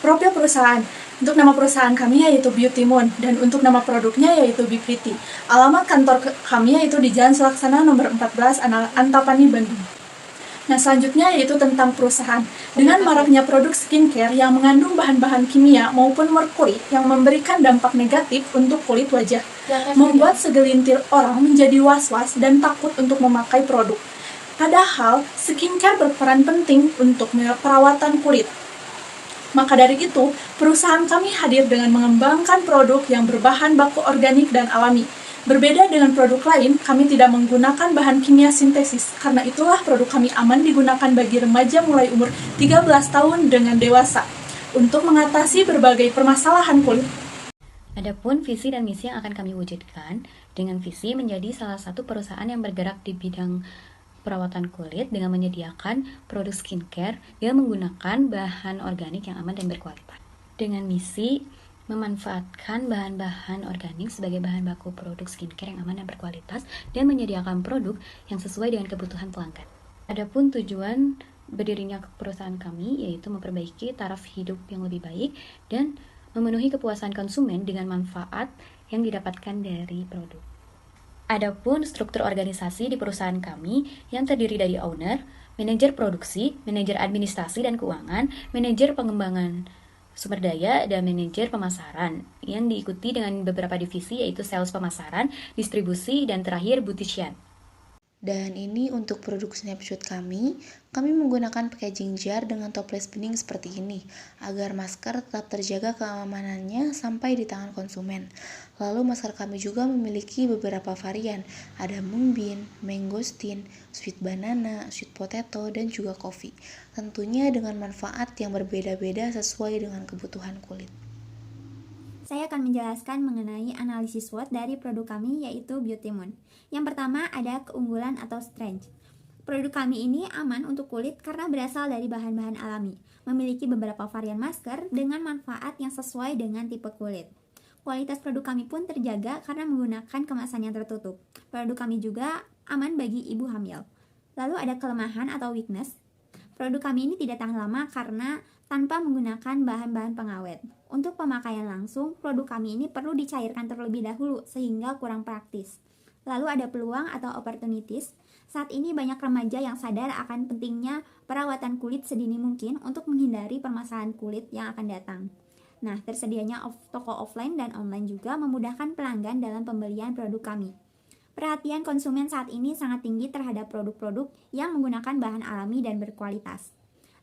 Profil perusahaan. Untuk nama perusahaan kami yaitu Beauty Moon, dan untuk nama produknya yaitu Be Pretty. Alamat kantor kami yaitu di Jalan Sulaksana nomor 14, Antapani, Bandung. Nah, selanjutnya yaitu tentang perusahaan. Dengan maraknya produk skincare yang mengandung bahan-bahan kimia maupun merkuri yang memberikan dampak negatif untuk kulit wajah, membuat segelintir orang menjadi was-was dan takut untuk memakai produk. Padahal, skincare berperan penting untuk perawatan kulit. Maka dari itu, perusahaan kami hadir dengan mengembangkan produk yang berbahan baku organik dan alami. Berbeda dengan produk lain, kami tidak menggunakan bahan kimia sintesis. Karena itulah produk kami aman digunakan bagi remaja mulai umur 13 tahun dengan dewasa untuk mengatasi berbagai permasalahan kulit. Adapun visi dan misi yang akan kami wujudkan, dengan visi menjadi salah satu perusahaan yang bergerak di bidang perawatan kulit dengan menyediakan produk skincare yang menggunakan bahan organik yang aman dan berkualitas. Dengan misi memanfaatkan bahan-bahan organik sebagai bahan baku produk skincare yang aman dan berkualitas dan menyediakan produk yang sesuai dengan kebutuhan pelanggan. Adapun tujuan berdirinya perusahaan kami yaitu memperbaiki taraf hidup yang lebih baik dan memenuhi kepuasan konsumen dengan manfaat yang didapatkan dari produk. Adapun struktur organisasi di perusahaan kami yang terdiri dari owner, manajer produksi, manajer administrasi dan keuangan, manajer pengembangan sumber daya, dan manajer pemasaran yang diikuti dengan beberapa divisi yaitu sales pemasaran, distribusi, dan terakhir beautician. Dan ini untuk produk snapshot kami menggunakan packaging jar dengan toples bening seperti ini, agar masker tetap terjaga keamanannya sampai di tangan konsumen. Lalu masker kami juga memiliki beberapa varian, ada mung-bean, mangosteen, sweet banana, sweet potato, dan juga coffee. Tentunya dengan manfaat yang berbeda-beda sesuai dengan kebutuhan kulit. Saya akan menjelaskan mengenai analisis SWOT dari produk kami yaitu Beauty Moon. Yang pertama ada keunggulan atau strength. Produk kami ini aman untuk kulit karena berasal dari bahan-bahan alami, memiliki beberapa varian masker dengan manfaat yang sesuai dengan tipe kulit. Kualitas produk kami pun terjaga karena menggunakan kemasan yang tertutup. Produk kami juga aman bagi ibu hamil. Lalu ada kelemahan atau weakness. Produk kami ini tidak tahan lama karena tanpa menggunakan bahan-bahan pengawet. Untuk pemakaian langsung, produk kami ini perlu dicairkan terlebih dahulu sehingga kurang praktis. Lalu ada peluang atau opportunities. Saat ini banyak remaja yang sadar akan pentingnya perawatan kulit sedini mungkin untuk menghindari permasalahan kulit yang akan datang. Nah, tersedianya toko offline dan online juga memudahkan pelanggan dalam pembelian produk kami. Perhatian konsumen saat ini sangat tinggi terhadap produk-produk yang menggunakan bahan alami dan berkualitas.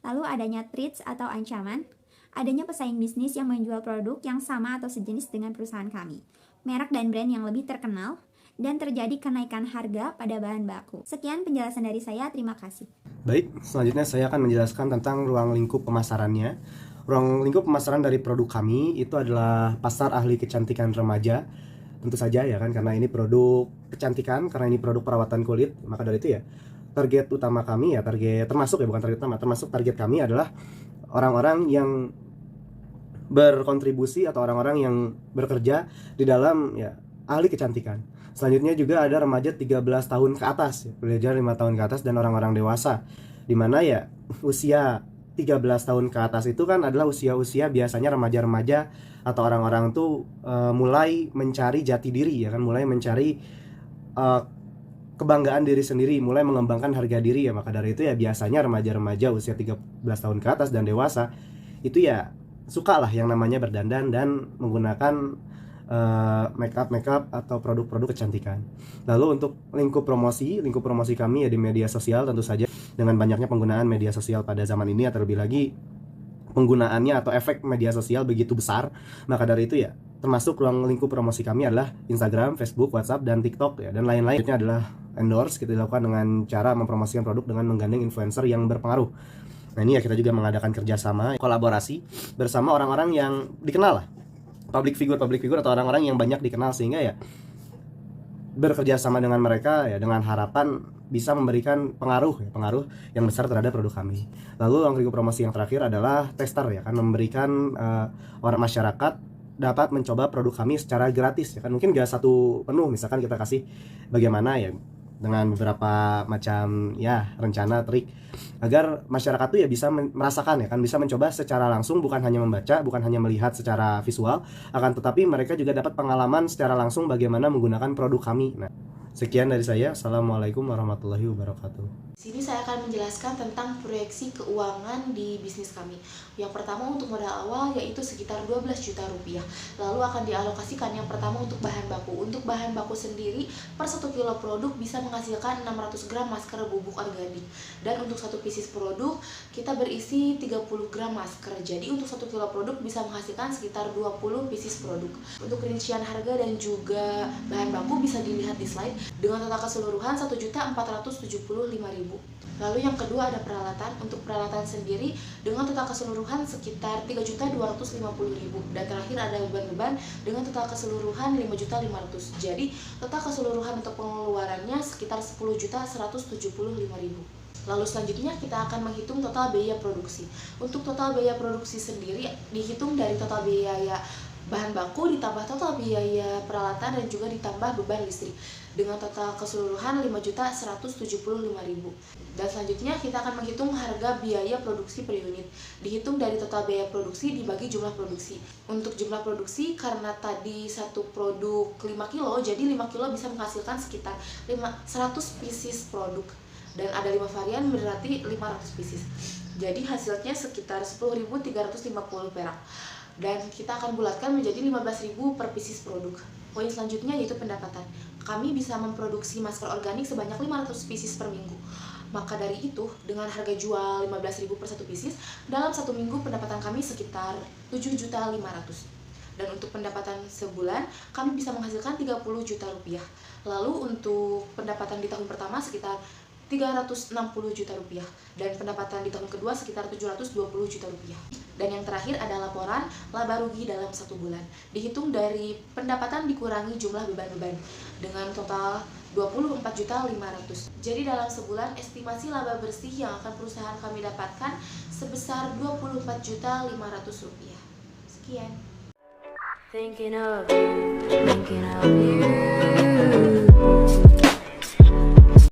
Lalu adanya threats atau ancaman, adanya pesaing bisnis yang menjual produk yang sama atau sejenis dengan perusahaan kami, merek dan brand yang lebih terkenal, dan terjadi kenaikan harga pada bahan baku. Sekian penjelasan dari saya, terima kasih. Baik, selanjutnya saya akan menjelaskan tentang ruang lingkup pemasarannya. Ruang lingkup pemasaran dari produk kami itu adalah pasar ahli kecantikan remaja. Tentu saja ya kan, karena ini produk kecantikan, karena ini produk perawatan kulit, maka dari itu ya target utama kami ya, termasuk target kami adalah orang-orang yang berkontribusi atau orang-orang yang bekerja di dalam ya ahli kecantikan. Selanjutnya juga ada remaja 13 tahun ke atas, ya, belajar 5 tahun ke atas, dan orang-orang dewasa, dimana ya usia 13 tahun ke atas itu kan adalah usia-usia biasanya remaja-remaja atau orang-orang tuh mulai mencari jati diri ya kan, mulai mencari kebanggaan diri sendiri, mulai mengembangkan harga diri ya. Maka dari itu ya biasanya remaja-remaja usia 13 tahun ke atas dan dewasa itu ya suka lah yang namanya berdandan dan menggunakan makeup atau produk-produk kecantikan. Lalu untuk lingkup promosi kami ya di media sosial, tentu saja dengan banyaknya penggunaan media sosial pada zaman ini, terlebih lagi penggunaannya atau efek media sosial begitu besar, maka dari itu ya termasuk ruang lingkup promosi kami adalah Instagram, Facebook, WhatsApp, dan TikTok ya, dan lain-lainnya adalah endorse. Kita dilakukan dengan cara mempromosikan produk dengan menggandeng influencer yang berpengaruh. Nah ini ya kita juga mengadakan kerjasama, kolaborasi bersama orang-orang yang dikenal lah, public figure atau orang-orang yang banyak dikenal, sehingga ya bekerja sama dengan mereka ya dengan harapan bisa memberikan pengaruh yang besar terhadap produk kami. Lalu lingkup promosi yang terakhir adalah tester ya kan, memberikan orang masyarakat dapat mencoba produk kami secara gratis ya kan, mungkin gak satu penuh, misalkan kita kasih bagaimana ya dengan beberapa macam ya rencana trik agar masyarakat tuh ya bisa merasakan ya kan, bisa mencoba secara langsung, bukan hanya membaca, bukan hanya melihat secara visual, akan tetapi mereka juga dapat pengalaman secara langsung bagaimana menggunakan produk kami. Nah, sekian dari saya. Assalamualaikum warahmatullahi wabarakatuh. Di sini saya akan menjelaskan tentang proyeksi keuangan di bisnis kami. Yang pertama untuk modal awal yaitu sekitar 12 juta rupiah. Lalu akan dialokasikan yang pertama untuk bahan baku. Untuk bahan baku sendiri per 1 kilo produk bisa menghasilkan 600 gram masker bubuk organik. Dan untuk satu pieces produk kita berisi 30 gram masker. Jadi untuk 1 kilo produk bisa menghasilkan sekitar 20 pieces produk. Untuk rincian harga dan juga bahan baku bisa dilihat di slide dengan total keseluruhan 1.475.000. Lalu yang kedua ada peralatan. Untuk peralatan sendiri dengan total keseluruhan sekitar 3.250.000. Dan terakhir ada beban-beban dengan total keseluruhan 5.500.000. Jadi total keseluruhan untuk pengeluarannya sekitar 10.175.000. Lalu selanjutnya kita akan menghitung total biaya produksi. Untuk total biaya produksi sendiri dihitung dari total biaya bahan baku ditambah total biaya peralatan dan juga ditambah beban listrik dengan total keseluruhan 5.175.000. Dan selanjutnya kita akan menghitung harga biaya produksi per unit. Dihitung dari total biaya produksi dibagi jumlah produksi. Untuk jumlah produksi karena tadi satu produk 5 kilo, jadi 5 kilo bisa menghasilkan sekitar 100 pieces produk. Dan ada 5 varian berarti 500 pieces. Jadi hasilnya sekitar 10.350 perak. Dan kita akan bulatkan menjadi 15.000 per pieces produk. Poin selanjutnya yaitu pendapatan. Kami bisa memproduksi masker organik sebanyak 500 pieces per minggu. Maka dari itu, dengan harga jual 15.000 per satu pieces, dalam satu minggu pendapatan kami sekitar 7.500.000. Dan untuk pendapatan sebulan, kami bisa menghasilkan 30 juta rupiah. Lalu untuk pendapatan di tahun pertama sekitar 360 juta rupiah dan pendapatan di tahun kedua sekitar 720 juta rupiah. Dan yang terakhir ada laporan laba rugi dalam satu bulan. Dihitung dari pendapatan dikurangi jumlah beban-beban dengan total 24.500. Jadi dalam sebulan estimasi laba bersih yang akan perusahaan kami dapatkan sebesar 24.500 rupiah. Sekian. Thinking of you.